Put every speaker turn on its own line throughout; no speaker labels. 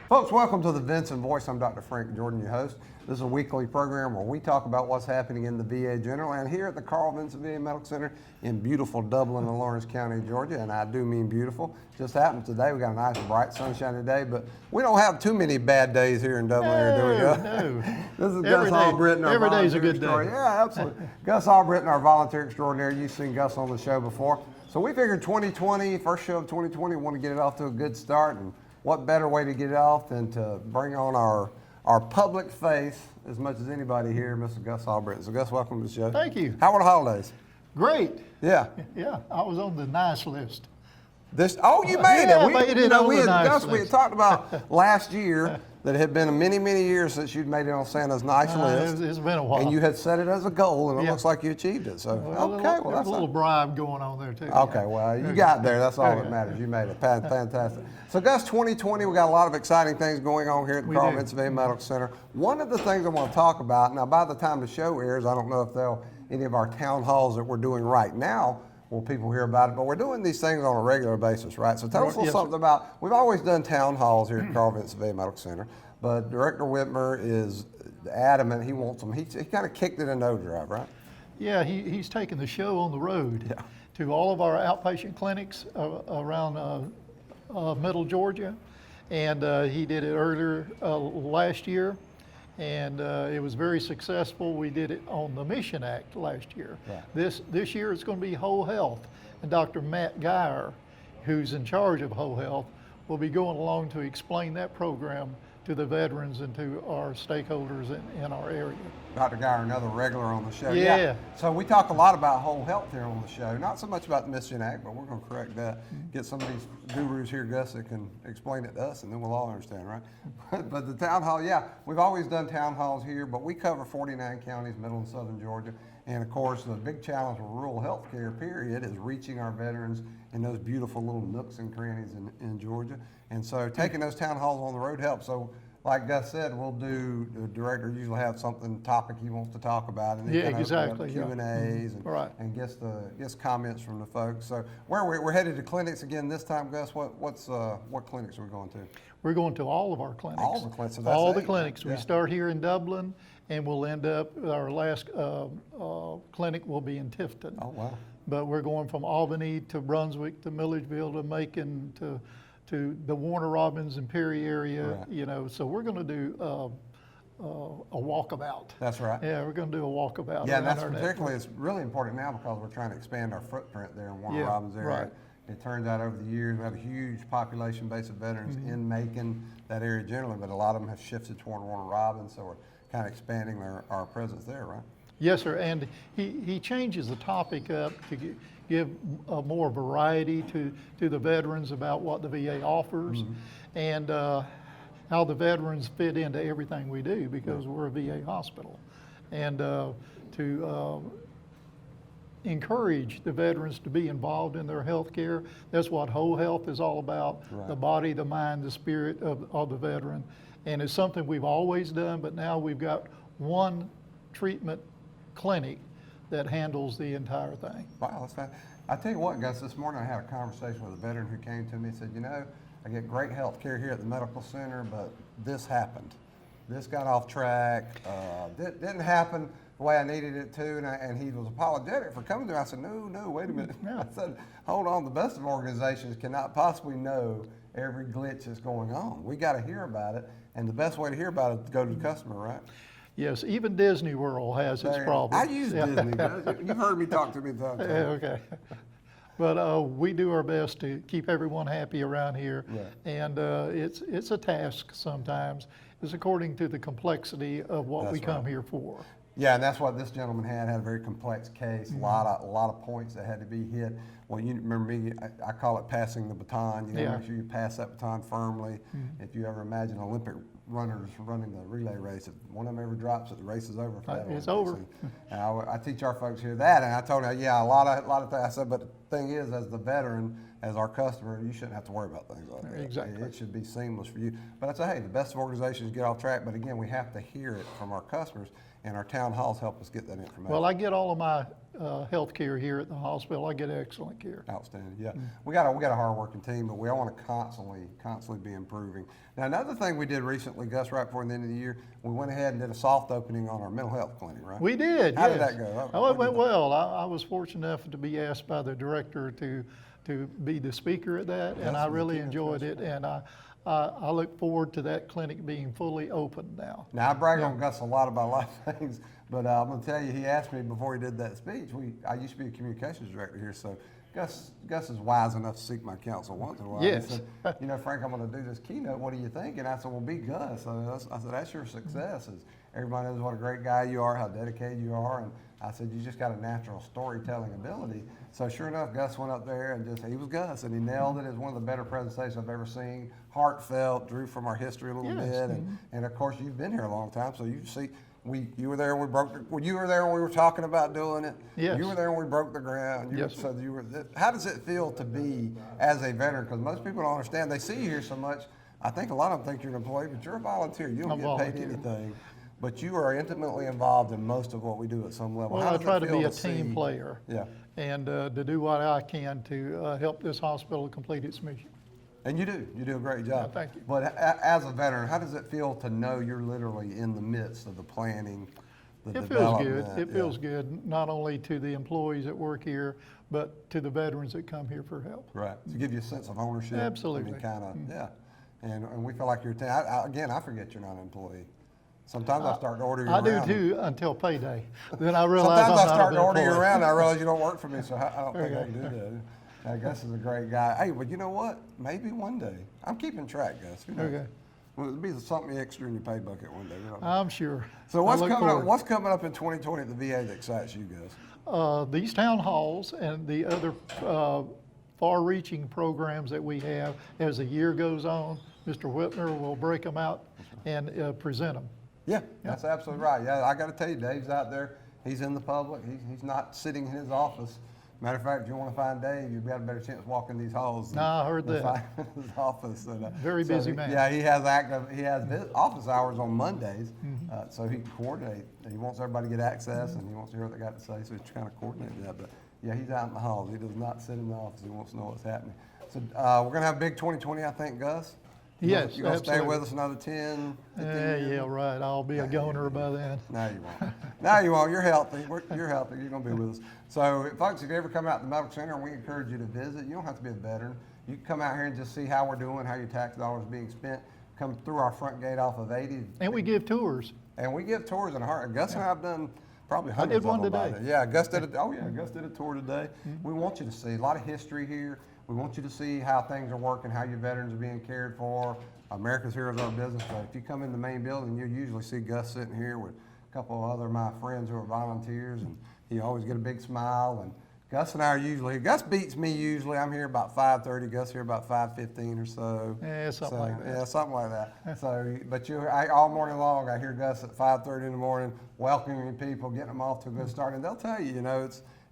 Folks, welcome to the Vinson Voice. I'm Dr. Frank Jordan, your host. This is a weekly program where we talk about what's happening in the VA general and here at the Carl Vinson VA Medical Center in beautiful Dublin and Lawrence County, Georgia. And I do mean beautiful. Just happened today. We got a nice, bright, sunshiny day, but we don't have too many bad days here in Dublin, do we?
No.
This is Gus Albritton, our
every day's a
volunteer
good day.
extraordinary. Yeah, absolutely. Gus Albritton, our volunteer extraordinary. You've seen Gus on the show before. So we figured 2020, first show of 2020, we want to get it off to a good start. And what better way to get it off than to bring on our public face as much as anybody here, Mr. Gus Albritton. So Gus, welcome to the show.
Thank you.
How were the holidays?
Great.
Yeah.
Yeah, I was on the nice list.
You made it.
Yeah, I made it on the nice
Gus, we had
list.
talked about last year that it had been many, many years since you'd made it on Santa's nice list.
It's been a while.
And you had set it as a goal, and it
Yeah.
looks like you achieved it. So,
There's
that's
a little bribe going on there too.
Okay, well, you got there. That's all that
Okay.
matters. You made it. Fantastic. So, Gus, 2020, we got a lot of exciting things going on here at the
We
Carl
do.
Vinson VA Medical Center. One of the things I want to talk about, now by the time the show airs, I don't know if any of our town halls that we're doing right now will people hear about it, but we're doing these things on a regular basis, right? So tell us a little
Yes,
something about, we've always done town halls here at Carl Vinson VA Medical Center, but Director Whitmer is adamant he wants them. He kind of kicked it in overdrive, right?
Yeah, he's taking the show on the road
Yeah.
to all of our outpatient clinics around Middle Georgia, and he did it earlier last year, and it was very successful. We did it on the Mission Act last year.
Right.
This year it's going to be Whole Health, and Dr. Matt Geyer, who's in charge of Whole Health, will be going along to explain that program to the veterans and to our stakeholders in our area.
Dr. Geyer, another regular on the show.
Yeah.
So we talk a lot about whole health here on the show. Not so much about the Mission Act, but we're going to correct that. Get some of these gurus here, Gus, that can explain it to us, and then we'll all understand, right? But the town hall, yeah, we've always done town halls here, but we cover 49 counties, middle and southern Georgia. And of course, the big challenge with rural health care, period, is reaching our veterans in those beautiful little nooks and crannies in Georgia. And so taking those town halls on the road helps. So like Gus said, the director usually have something topic he wants to talk about, and then
Yeah,
kind of
exactly,
Q and A's
Right.
and gets comments from the folks. So we're headed to clinics again this time, Gus. What clinics are we going to?
We're going to all of our clinics.
All the clinics. So that's
All the
8,
clinics.
yeah.
We start here in Dublin, and we'll end up, our last clinic will be in Tifton.
Oh wow.
But we're going from Albany to Brunswick to Milledgeville to Macon to the Warner Robins and Perry area,
Right.
so we're going to do a walkabout.
That's right.
Yeah, we're going to do a walkabout.
Yeah,
around
that's
our
particularly, it's really important now because we're trying to expand our footprint there in Warner
Yeah,
Robins area.
right.
It turns out over the years, we have a huge population base of veterans in Macon, that area generally, but a lot of them have shifted toward Warner Robins, so we're kind of expanding our presence there, right?
Yes, sir, and he changes the topic up to give more variety to the veterans about what the VA offers and how the veterans fit into everything we do because we're a VA hospital. And to encourage the veterans to be involved in their health care. That's what whole health is all about,
Right.
the body, the mind, the spirit of the veteran. And it's something we've always done, but now we've got one treatment clinic that handles the entire thing.
Wow, that's fine. I tell you what, Gus, this morning I had a conversation with a veteran who came to me and said, I get great health care here at the medical center, but this happened. This got off track. Didn't happen the way I needed it to, and he was apologetic for coming to me. I said, no, wait a minute.
Yeah.
I said, hold on, the best of organizations cannot possibly know every glitch that's going on. We got to hear about it, and the best way to hear about it is to go to the customer, right?
Yes, even Disney World has its problems.
I use Disney, guys. You've heard me talk to me the time.
Okay. But we do our best to keep everyone happy around here.
Right.
And it's a task sometimes. It's according to the complexity of what
That's
we come
right.
here for.
Yeah, and that's what this gentleman had a very complex case, a lot of points that had to be hit. Well, you remember me, I call it passing the baton. You know,
Yeah.
make sure you pass that baton firmly. If you ever imagine Olympic runners running the relay race, if one of them ever drops it, the race is over for that
It's
Olympics.
over.
And I teach our folks here that, and I told him, yeah, a lot of things. I said, but the thing is, as the veteran, as our customer, you shouldn't have to worry about things like that.
Exactly.
It should be seamless for you. But I'd say, hey, the best of organizations get off track, but again, we have to hear it from our customers, and our town halls help us get that information.
Well, I get all of my health care here at the hospital. I get excellent care.
Outstanding, yeah. We got a hard-working team, but we all want to constantly be improving. Now, another thing we did recently, Gus, right before the end of the year, we went ahead and did a soft opening on our mental health clinic, right?
We did,
How
yes.
did that go?
Oh, it went well. I was fortunate enough to be asked by the director to be the speaker at that, and I really enjoyed it, and I look forward to that clinic being fully open now.
Now, I brag on Gus a lot about a lot of things, but I'm going to tell you, he asked me before he did that speech. I used to be a communications director here, so Gus is wise enough to seek my counsel once in a while.
Yes.
He said, you know, Frank, I'm going to do this keynote. What do you think? And I said, well, be Gus. I said, that's your success. Is everybody knows what a great guy you are, how dedicated you are, and I said, you just got a natural storytelling ability. So sure enough, Gus went up there and he was Gus, and he nailed it. It was one of the better presentations I've ever seen. Heartfelt, drew from our history a little bit, and of course you've been here a long time, so you see. You were there when you were there when we were talking about doing it.
Yes.
You were there when we broke the ground.
Yes.
So how does it feel to be as a veteran? Because most people don't understand. They see you here so much. I think a lot of them think you're an employee, but you're a volunteer. You don't get paid anything. But you are intimately involved in most of what we do at some level.
Well, I try to be a team player.
Yeah.
And to do what I can to help this hospital complete its mission.
And you do a great job.
Thank you.
But as a veteran, how does it feel to know you're literally in the midst of the planning, the development?
Feels good. It feels good, not only to the employees that work here, but to the veterans that come here for help.
Right, to give you a sense of ownership.
Absolutely.
I mean, kind of, yeah. And we feel like you're, again, I forget you're not an employee. Sometimes I start to order you around.
I do too, until payday. Then I realize
Sometimes
I'm
I start to
not an
order you
employee.
around, and I realize you don't work for me, so I don't think I can do that. Gus is a great guy. Hey, but you know what? Maybe one day. I'm keeping track, Gus. Who knows?
Okay.
Well, it'll be something extra in your pay bucket one day.
I'm sure.
So what's
I look
coming up?
forward.
What's coming up in 2020 at the VA that excites you, Gus?
These town halls and the other far-reaching programs that we have, as the year goes on, Mr. Whitner will break them out and present them.
Yeah, that's absolutely right. Yeah, I got to tell you, Dave's out there. He's in the public. He's not sitting in his office. Matter of fact, if you want to find Dave, you've got a better chance walking these halls.
No, I heard that.
Find his office. And,
Very busy man.
Yeah, he has office hours on Mondays, so he can coordinate. And he wants everybody to get access, and he wants to hear what they got to say. So he's kind of coordinating that. But yeah, he's out in the halls. He does not sit in the office. He wants to know what's happening. So we're gonna have a big 2020, I think, Gus.
Yes,
You're gonna stay
absolutely.
with us another 10, 15 years?
Yeah, right. I'll be a goner by then.
No, you won't. No, you won't. You're healthy. You're healthy. You're going to be with us. So, folks, if you ever come out to the medical center, we encourage you to visit. You don't have to be a veteran. You can come out here and just see how we're doing, how your tax dollars are being spent. Come through our front gate off of 80.
And we give tours.
And we give tours in a heart. Gus and I have done probably hundreds
did one
of them by
today.
now. Yeah, Gus did a tour today. We want you to see a lot of history here. We want you to see how things are working, how your veterans are being cared for. America's Heroes of Business. So if you come in the main building, you'll usually see Gus sitting here with a couple of other my friends who are volunteers, and he always get a big smile. And Gus and I are usually here. Gus beats me usually. I'm here about 5:30. Gus here about 5:15 or so.
Yeah, something like that.
Yeah, something like that. So, but all morning long, I hear Gus at 5:30 in the morning welcoming people, getting them off to a good start, and they'll tell you,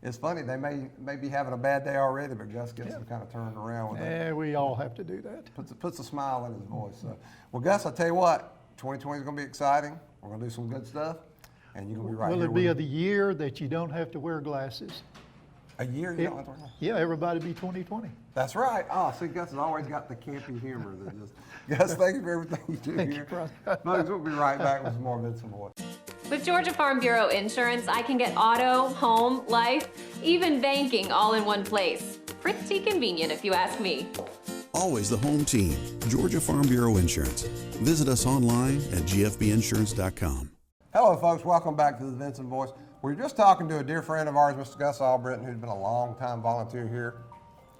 it's funny. They may be having a bad day already, but Gus gets them kind of turned around with it.
Yeah, we all have to do that.
Puts a smile in his voice. So, well, Gus, I tell you what, 2020 is going to be exciting. We're going to do some good stuff, and you're going to be right
Will
here
it be
with
the year that you don't have to wear glasses?
a year. You don't have to wear glasses?
Yeah, everybody be 2020.
That's right. Oh, see, Gus has always got the campy humor. Gus, thank you for everything you do
Thank you,
here.
brother.
Folks, we'll be right back with some more Vinson Voice.
With Georgia Farm Bureau Insurance, I can get auto, home, life, even banking all in one place. Pretty convenient if you ask me.
Always the home team, Georgia Farm Bureau Insurance. Visit us online at gfbinsurance.com.
Hello, folks. Welcome back to the Vinson Voice. We're just talking to a dear friend of ours, Mr. Gus Albritton, who's been a long-time volunteer here.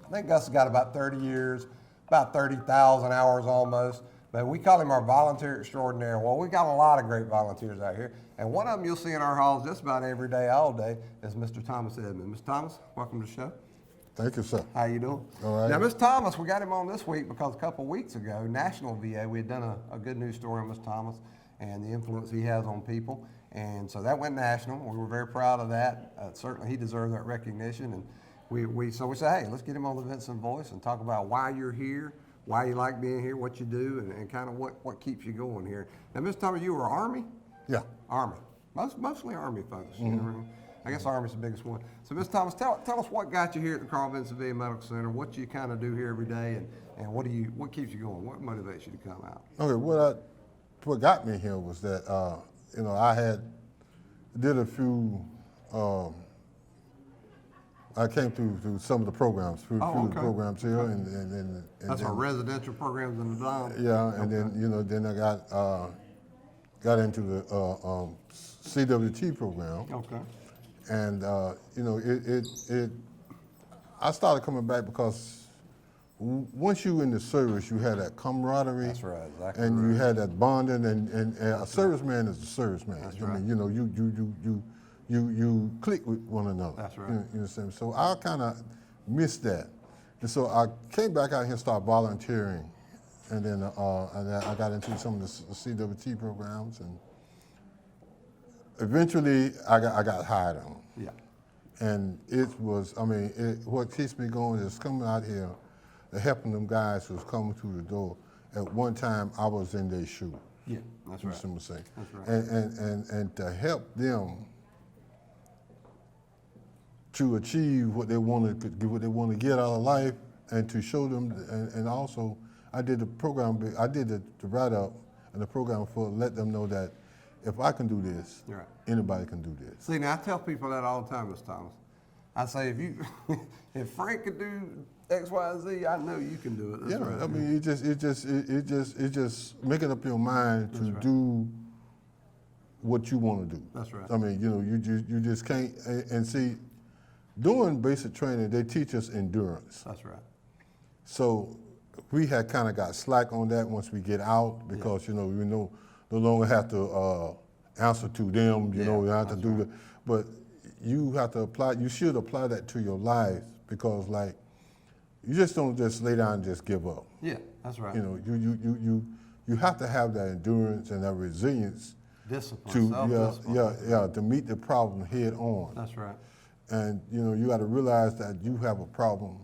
I think Gus has got about 30 years, about 30,000 hours almost. But we call him our volunteer extraordinaire. Well, we got a lot of great volunteers out here. And one of them you'll see in our halls just about every day, all day, is Mr. Thomas Edmond. Mr. Thomas, welcome to the show.
Thank you, sir.
How you doing?
All right.
Now, Mr. Thomas, we got him on this week because a couple weeks ago, National VA, we had done a good news story on Mr. Thomas and the influence he has on people. And so that went national. We were very proud of that. Certainly he deserved that recognition. So we say, hey, let's get him on the Vinson Voice and talk about why you're here, why you like being here, what you do, and kind of what keeps you going here. Now, Mr. Thomas, you were Army?
Yeah.
Army. Mostly Army folks. You know? I guess Army's the biggest one. So, Mr. Thomas, tell us what got you here at the Carl Vinson VA Medical Center, what you kind of do here every day, and what keeps you going? What motivates you to come out?
Okay, what got me here was that, I did a few, I came through some of the programs, through the programs here, and
That's our residential programs in the Dom.
Yeah, and then I got into the CWT program.
Okay.
And I started coming back because once you in the service, you had that camaraderie.
That's right, exactly.
And
right.
you had that bonding, and a serviceman is a serviceman.
That's
I
right.
mean, you click with one another.
That's right.
You understand? So I kind of missed that, and so I came back out here and started volunteering, and then I got into some of the CWT programs, and eventually I got hired on.
Yeah.
And it was, what keeps me going is coming out here and helping them guys who's coming through the door. At one time, I was in their shoes.
Yeah, that's right.
Some would say.
That's right.
And to help them to achieve what they want to get out of life, and to show them, and also I did the program, I did the write-up and the program for let them know that if I can do this,
Right.
anybody can do this.
See, now I tell people that all the time, Mr. Thomas. I say, if Frank could do X, Y, and Z, I know you can do it. That's
Yeah,
right.
I mean, it just making up your mind to do what you want to do.
That's right.
I mean, you just can't. And see, doing basic training, they teach us endurance.
That's right.
So we had kind of got slack on that once we get out because we no longer have to answer to them. You have to do
right.
the. But you have to apply. You should apply that to your life because you just don't just lay down and just give up.
Yeah, that's right.
You have to have that endurance and that resilience
Discipline,
to
self-discipline.
to meet the problem head on.
That's right.
And you got to realize that you have a problem,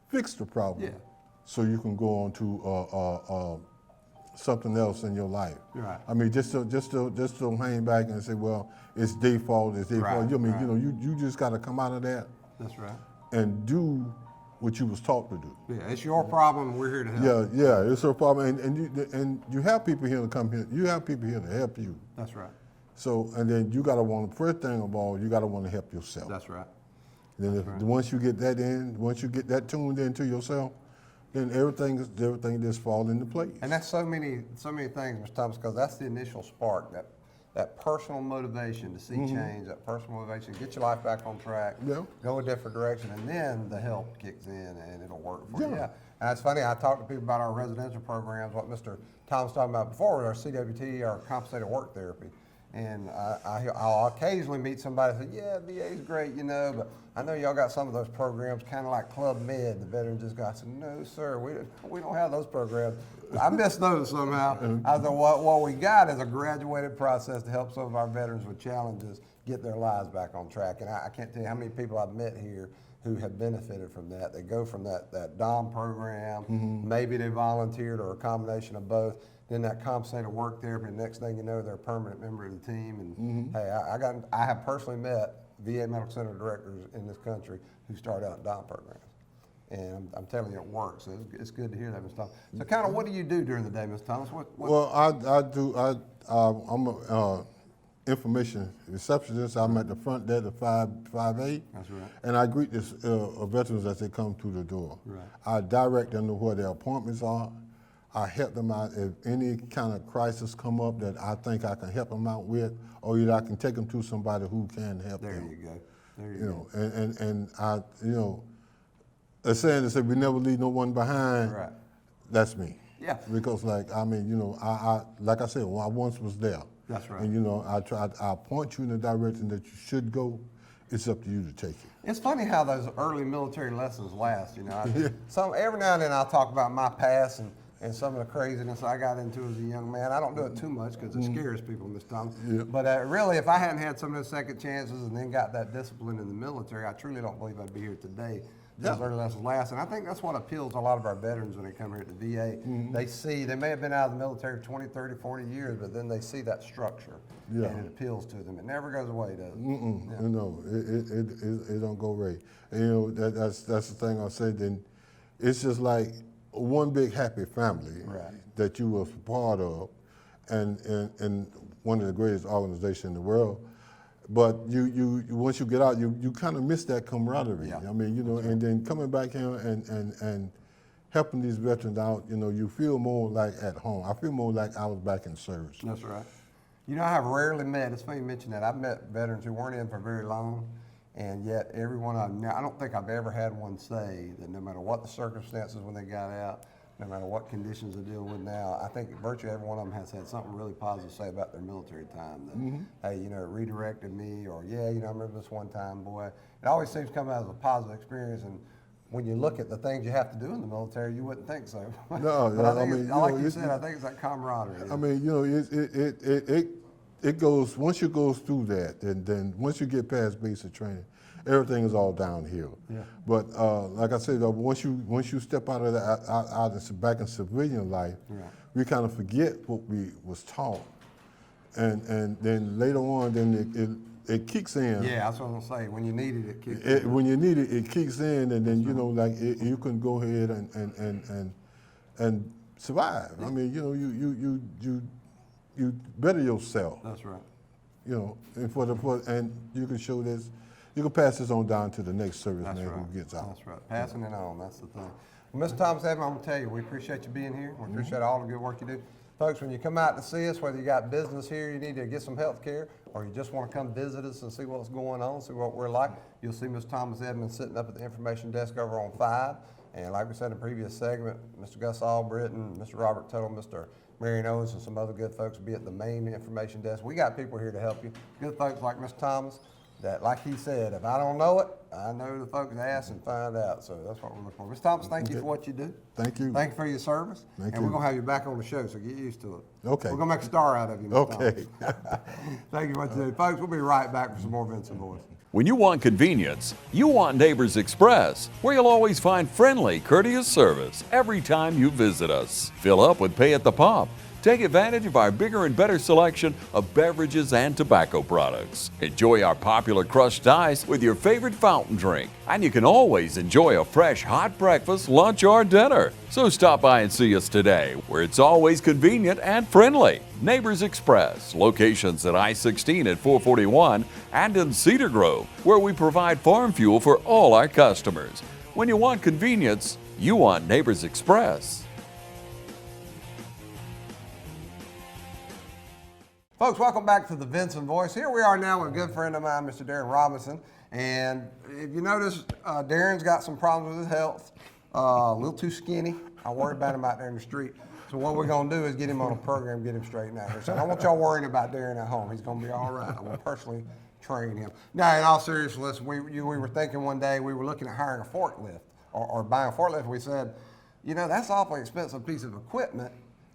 fix the problem,
Yeah.
so you can go on to something else in your life.
Right.
I mean, just don't hang back and say, well, it's their fault, it's their
Right,
fault. I mean,
right.
you just got to come out of that
That's right.
and do what you was taught to do.
Yeah, it's your problem, and we're here to help.
Yeah, it's your problem, and you have people here to come here. You have people here to help you.
That's right.
So, and then you got to want, first thing of all, you got to want to help yourself.
That's right.
Then once you get that in, once you get that tuned into yourself, then everything just fall into place.
And that's so many things, Mr. Thomas, because that's the initial spark, that personal motivation to see change, that personal motivation, get your life back on track, go a different direction, and then the help kicks in and it'll work for you. Yeah. And it's funny, I talk to people about our residential programs, what Mr. Thomas was talking about before, our CWT, our compensated work therapy. And I'll occasionally meet somebody that says, yeah, VA's great, but I know y'all got some of those programs, kind of like Club Med, the veteran just got. I said, no, sir, we don't have those programs. I missed those somehow. I said, what we got is a graduated process to help some of our veterans with challenges get their lives back on track. And I can't tell you how many people I've met here who have benefited from that. They go from that DOM program, maybe they volunteered or a combination of both. Then that compensated work therapy, and next thing you know, they're a permanent member of the team. And hey, I have personally met VA Medical Center directors in this country who started out in DOM programs. And I'm telling you, it works. So it's good to hear that, Mr. Thomas. So kind of what do you do during the day, Mr. Thomas?
Well, I'm a information receptionist. I'm at the front desk of 5A.
That's right.
And I greet veterans as they come through the door.
Right.
I direct them to where their appointments are. I help them out if any kind of crisis come up that I think I can help them out with, or either I can take them to somebody who can help them.
There you go. There you go.
And I, a saying that said, we never leave no one behind.
Right.
That's me.
Yeah.
Because I like I said, I once was there. That's right.
And
I point you in the direction that you should go. It's up to you to take it.
It's funny how those early military lessons last. Every now and then I'll talk about my past, and and some of the craziness I got into as a young man. I don't do it too much because it scares people, Mr. Thomas.
Yeah.
But really, if I hadn't had some of those second chances and then got that discipline in the military, I truly don't believe I'd be here today. Those early lessons last. And I think that's what appeals to a lot of our veterans when they come here at the VA. They see, they may have been out of the military for 20, 30, 40 years, but then they see that structure and it appeals to them. It never goes away, does it?
No, it don't go away. And, you know, that's the thing I said. Then it's just like one big happy family that you was part of, and one of the greatest organizations in the world. But you once you get out, you kind of miss that camaraderie.
Yeah.
I mean, you know, and then coming back here and helping these veterans out, you know, you feel more like at home. I feel more like I was back in service.
That's right. You know, I have rarely met, it's funny you mention that, I've met veterans who weren't in for very long, and yet every one of them, now, I don't think I've ever had one say that no matter what the circumstances when they got out, no matter what conditions they're dealing with now, I think virtually every one of them has had something really positive to say about their military time. That, hey, you know, it redirected me, or yeah, you know, I remember this one time, boy. It always seems to come out as a positive experience, and when you look at the things you have to do in the military, you wouldn't think so.
No,
But I think
I mean,
it's,
you
like
know,
you said, I think it's that camaraderie.
I mean, you know, it goes, once you go through that, then once you get past basic training, everything is all downhill.
Yeah.
But like I said, once you step out of that, back in civilian life, we kind of forget what we was taught, and then later on, then it kicks in.
Yeah, that's what I'm gonna say. When you need it, it kicks in.
When you need it, it kicks in, and then you know, like you can go ahead and survive. I mean, you know, you better yourself.
That's right.
You know, and you can show this. You can pass this on down to the next serviceman who gets out.
That's right. Passing it on. That's the thing. Well, Mr. Thomas Edmond, I'm gonna tell you, we appreciate you being here. We appreciate all the good work you do. Folks, when you come out to see us, whether you got business here, you need to get some health care, or you just want to come visit us and see what's going on, see what we're like, you'll see Mr. Thomas Edmond sitting up at the information desk over on 5. And like we said in the previous segment, Mr. Gus Albritton, Mr. Robert Tuttle, Mr. Marion Owens, and some other good folks will be at the main information desk. We got people here to help you. Good folks like Mr. Thomas that, like he said, if I don't know it, I know the folks ask and find out. So that's what we're looking for. Mr. Thomas, thank you for what you do.
Thank you.
Thank you for your service.
Thank
and
you.
we're going to have you back on the show, so get used to it.
Okay.
We're going to make a star out of you, Mr.
Okay.
Thomas. Thank you for what you do. Folks, we'll be right back for some more Vinson Voice.
When you want convenience, you want Neighbors Express, where you'll always find friendly, courteous service every time you visit us. Fill up with pay at the pump. Take advantage of our bigger and better selection of beverages and tobacco products. Enjoy our popular crushed ice with your favorite fountain drink. And you can always enjoy a fresh hot breakfast, lunch, or dinner. So stop by and see us today, where it's always convenient and friendly. Neighbors Express, locations at I-16 at 441 and in Cedar Grove, where we provide farm fuel for all our customers. When you want convenience, you want Neighbors Express.
Folks, welcome back to the Vinson Voice. Here we are now with a good friend of mine, Mr. Darren Robinson. And if you notice, Darren's got some problems with his health, a little too skinny. I worry about him out there in the street. So what we're going to do is get him on a program, get him straightened out here. So I don't want y'all worrying about Darren at home. He's going to be all right. I'm going to personally train him. Now, in all seriousness, we were thinking one day, we were looking at hiring a forklift or buying a forklift. We said, you know, that's an awfully expensive piece of equipment.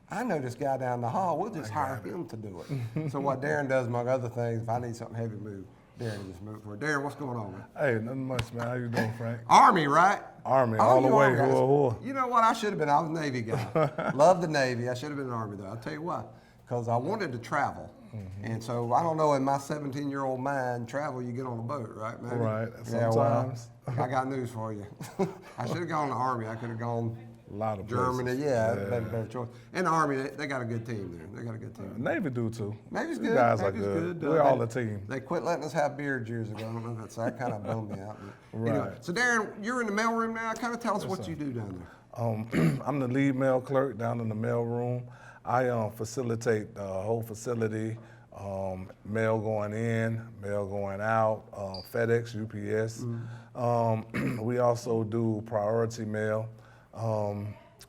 I know this guy down the hall. We'll just hire him to do it. So what Darren does, among other things, if I need something heavy moved, Darren just moved for it. Darren, what's going on, man?
Hey, nothing much, man. How you doing, Frank?
Army, right?
Army,
Oh,
all the
you
way.
Army guys.
Whoa.
You know what? I should have been. I was a Navy guy. Love the Navy. I should have been an Army, though. I'll tell you why. Because I wanted to travel. And so, I don't know, in my 17-year-old mind, travel, you get on a boat, right, man?
Right.
Yeah, well,
Sometimes.
I got news for you. I should have gone to the Army. I could have gone
A lot of
Germany.
places.
Yeah, that'd been a better choice. And the Army, they got a good team there. They got a good team.
Navy do too.
Navy's
You
good.
guys
Navy's
are good.
good.
We're all
they-
a team.
They quit letting us have beards years ago. I don't know if that's that kind of bummed me out. But anyway.
Right.
So Darren, you're in the mailroom now. Kind of tell us what you do down there.
I'm the lead mail clerk down in the mail room. I facilitate the whole facility, mail going in, mail going out, FedEx, UPS. We also do priority mail.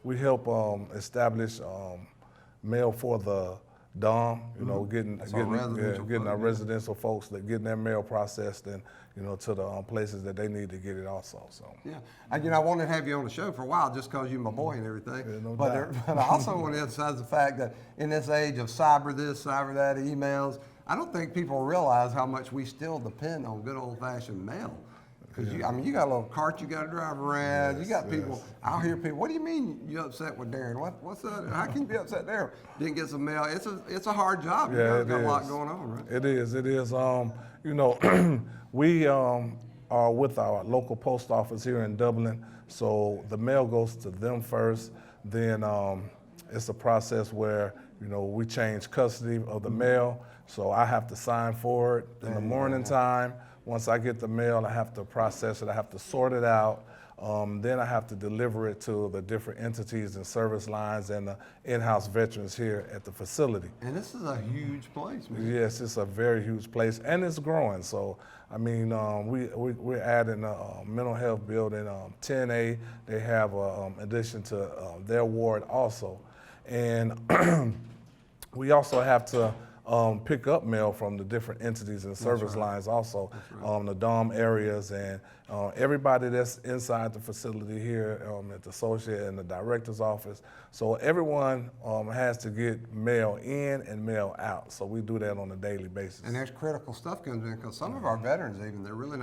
We help establish mail for the DOM, you know, getting
residential
our residential folks that getting their mail processed and, you know, to the places that they need to get it also. So
Yeah, and you know, I wanted to have you on the show for a while just because you're my boy and everything.
Yeah, no
but,
doubt.
but I also want to emphasize the fact that in this age of cyber this, cyber that, emails, I don't think people realize how much we still depend on good old-fashioned mail. Because I mean, you got a little cart you got to drive around. You got people. I'll hear people. What do you mean you upset with Darren? What's that? How can you be upset there? Didn't get some mail. It's a hard job. You
yeah,
guys got a lot going on, right?
It is. You know, we are with our local post office here in Dublin, so the mail goes to them first. Then it's a process where, you know, we change custody of the mail, so I have to sign for it in the morning time. Once I get the mail, I have to process it, I have to sort it out. Then I have to deliver it to the different entities and service lines and the in-house veterans here at the facility.
And this is a huge place, man.
Yes, it's a very huge place, and it's growing. So, I mean, we're adding a mental health building, 10A. They have an addition to their ward also. And we also have to pick up mail from the different entities and service lines also, the DOM areas, and everybody that's inside the facility here at the associate and the director's office. So everyone has to get mail in and mail out. So we do that on a daily basis.
And there's critical stuff comes in because some of our veterans even, they're really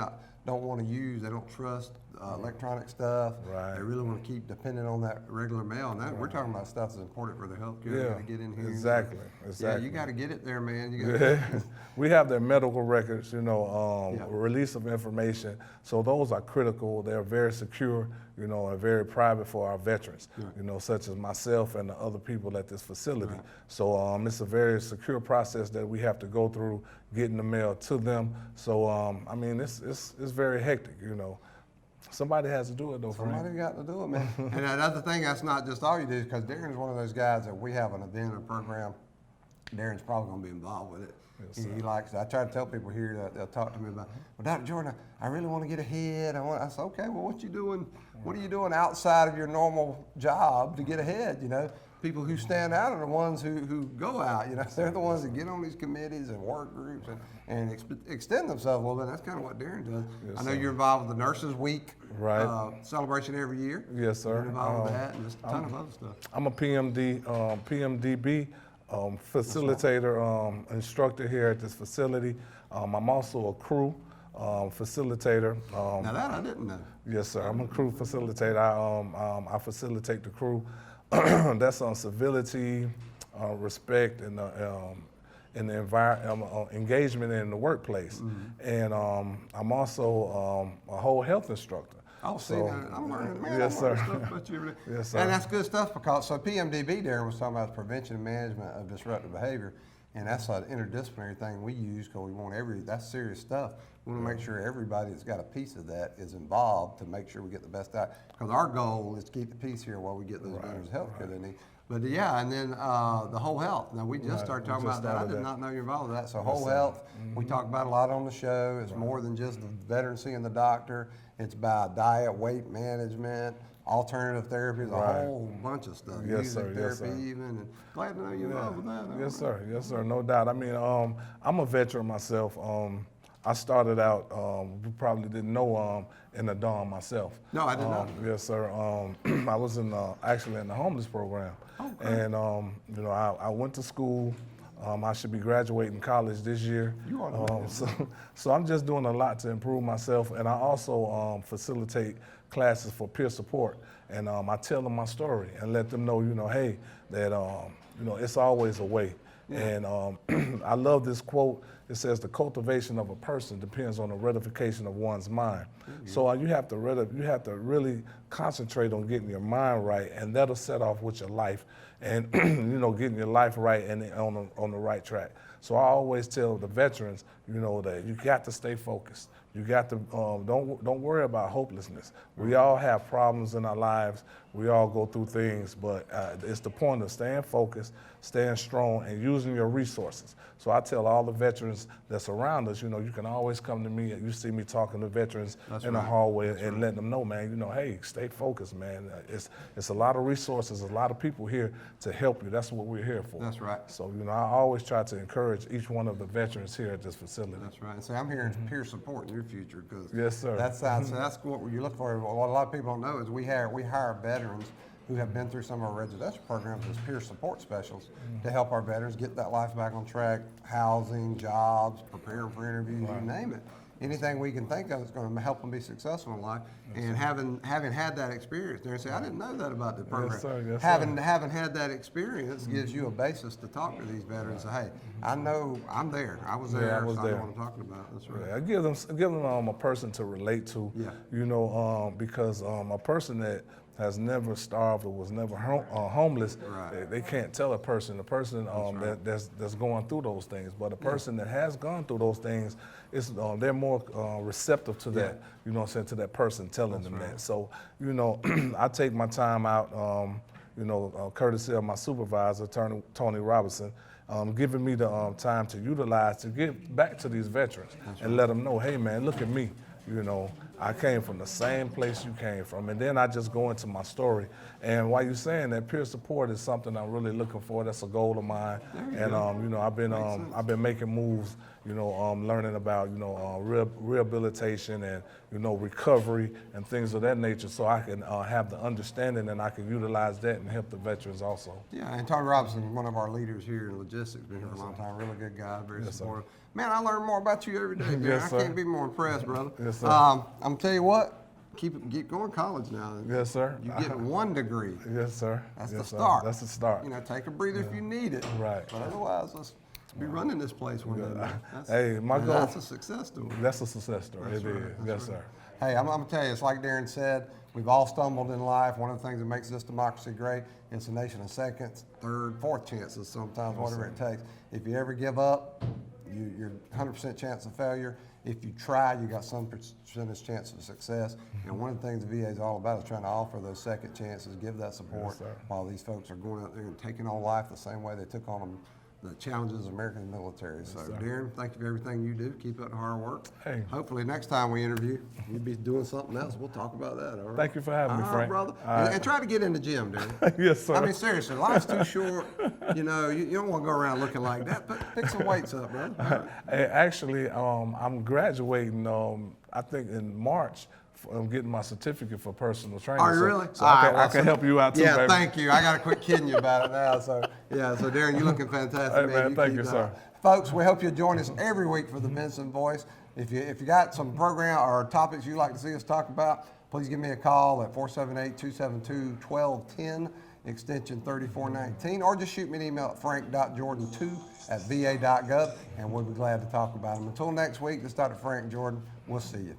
don't want to use, they don't trust electronic stuff.
Right.
They really want to keep depending on that regular mail. And that, we're talking about stuff that's important for their health care. They got to get in here.
Exactly.
Yeah, you got to get it there, man. You gotta
We have their medical records, you know, release of information. So those are critical. They're very secure, you know, and very private for our veterans, you know, such as myself and the other people at this facility. So it's a very secure process that we have to go through getting the mail to them. So, I mean, it's very hectic, you know. Somebody has to do it, though,
Somebody got to do it, man. And another thing, that's not just all you do, because Darren's one of those guys that we have an event or program, Darren's probably going to be involved with it.
Yes,
He likes, I try to tell people here that they'll talk to me about, well, Dr. Jordan, I really want to get ahead. I said, okay, well, what are you doing outside of your normal job to get ahead, you know? People who stand out are the ones who go out, you know? They're the ones that get on these committees and work groups and extend themselves a little bit. That's kind of what Darren does.
Yes,
I know
sir.
you're involved with the Nurses Week celebration every year.
Yes, sir.
You're involved with that and just a ton of other stuff.
I'm a PMDB facilitator, instructor here at this facility. I'm also a crew facilitator.
Now that I didn't know.
Yes, sir. I'm a crew facilitator. I facilitate the crew. That's on civility, respect, and the engagement in the workplace. And I'm also a whole health instructor.
Oh, see, I'm learning, man.
Yes,
I'm learning
sir.
stuff about you every day.
Yes, sir.
And that's good stuff because, so PMDB, Darren was talking about prevention and management of disruptive behavior. And that's an interdisciplinary thing we use because we want that's serious stuff. We want to make sure everybody that's got a piece of that is involved to make sure we get the best out. Because our goal is to keep the peace here while we get those veterans health care they need. But yeah, and then the whole health. Now we just started talking about that. I did not know you're involved with that. So whole health, we talk about a lot on the show. It's more than just the veteran seeing the doctor. It's about diet, weight management, alternative therapies, a whole bunch of stuff.
Yes, sir.
Music
Yes,
therapy
sir.
even. And glad to know you're involved with that.
Yes, sir. Yes, sir. No doubt. I mean, I'm a veteran myself. I started out, you probably didn't know, in the DOM myself.
No, I did not.
Yes, sir. I was actually in the homeless program.
Okay.
And, you know, I went to school. I should be graduating college this year.
You are
so I'm just doing a lot to improve myself. And I also facilitate classes for peer support. And I tell them my story and let them know, you know, hey, that, you know, it's always a way. And I love this quote. It says, the cultivation of a person depends on the ratification of one's mind. So you have to really concentrate on getting your mind right, and that'll set off with your life, and you know, getting your life right and on the right track. So I always tell the veterans, you know, that you got to stay focused. You got to don't worry about hopelessness. We all have problems in our lives. We all go through things, but it's the point of staying focused, staying strong, and using your resources. So I tell all the veterans that's around us, you know, you can always come to me. You see me talking to veterans in the hallway and letting them know, man, you know, hey, stay focused, man. It's a lot of resources, a lot of people here to help you. That's what we're here for.
That's right.
So, you know, I always try to encourage each one of the veterans here at this facility.
That's right. So I'm hearing peer support in your future because
Yes, sir.
that's what you look for. What a lot of people don't know is we hire veterans who have been through some of our residential programs as peer support specialists to help our veterans get that life back on track, housing, jobs, preparing for interviews, you name it. Anything we can think of that's going to help them be successful in life. And having had that experience there, and say, I didn't know that about the program.
Yes, sir. Yes,
having had that experience gives you a basis to talk to these veterans and say, hey, I know I'm there. I was there.
Yeah, I was
so
there.
I know what I'm talking about. That's right.
Yeah, I give them a person to relate to.
Yeah.
You know, because a person that has never starved or was never homeless,
Right.
they can't tell a person that's going through those things. But a person that has gone through those things, they're more receptive to that. You know what I'm saying, to that person telling them that. So, you know, I take my time out. You know, courtesy of my supervisor, Tony Robinson, giving me the time to utilize to give back to these veterans and let them know, hey man, look at me. You know, I came from the same place you came from. And then I just go into my story. And while you're saying that, peer support is something I'm really looking for. That's a goal of mine. And, you know, I've been making moves, you know, learning about, you know, rehabilitation and, you know, recovery and things of that nature so I can have the understanding and I can utilize that and help the veterans also.
Yeah, and Tony Robinson, one of our leaders here in logistics, been here for a long time, really good guy, very supportive. Man, I learn more about you every day, man.
Yes, sir.
I can't be more impressed, brother.
Yes, sir.
I'm gonna tell you what, keep going to college now.
Yes, sir.
You get 1 degree.
Yes, sir.
That's
yes,
the
sir.
start.
That's the start.
You know, take a breather if you need it.
Right.
But otherwise, let's be running this place one day. Man.
Hey, my goal.
That's a success story.
That's a success story.
That's
It
right.
is.
That's
Yes,
right.
sir.
Hey, I'm gonna tell you, it's like Darren said, we've all stumbled in life. One of the things that makes this democracy great, it's a nation of seconds, third, fourth chances sometimes, whatever it takes. If you ever give up, you're 100% chance of failure. If you try, you got some percentage chance of success. And one of the things the VA is all about is trying to offer those second chances, give that support while these folks are going out there and taking on life the same way they took on them, the challenges of American military. So, Darren, thank you for everything you do. Keep up the hard work.
Hey.
Hopefully next time we interview, you'll be doing something else. We'll talk about that, all right?
Thank you for having me,
All right,
Frank.
brother.
All right.
And try to get in the gym, Darren.
Yes, sir.
I mean, seriously, life's too short. You know, you don't want to go around looking like that. Pick some weights up, brother. All right.
Hey, actually, I'm graduating, I think in March. I'm getting my certificate for personal training.
Are you really?
So I can help you out too,
yeah,
baby.
thank you. I got to quit kidding you about it now. So, yeah, so Darren, you're looking fantastic.
Hey, man, thank
keep
you,
that
sir.
up. Folks, we hope you'll join us every week for the Vinson Voice. If you got some program or topics you'd like to see us talk about, please give me a call at 478-272-1210, extension 3419, or just shoot me an email at frank.jordan2@va.gov, and we'll be glad to talk about them. Until next week, this is Dr. Frank Jordan. We'll see you.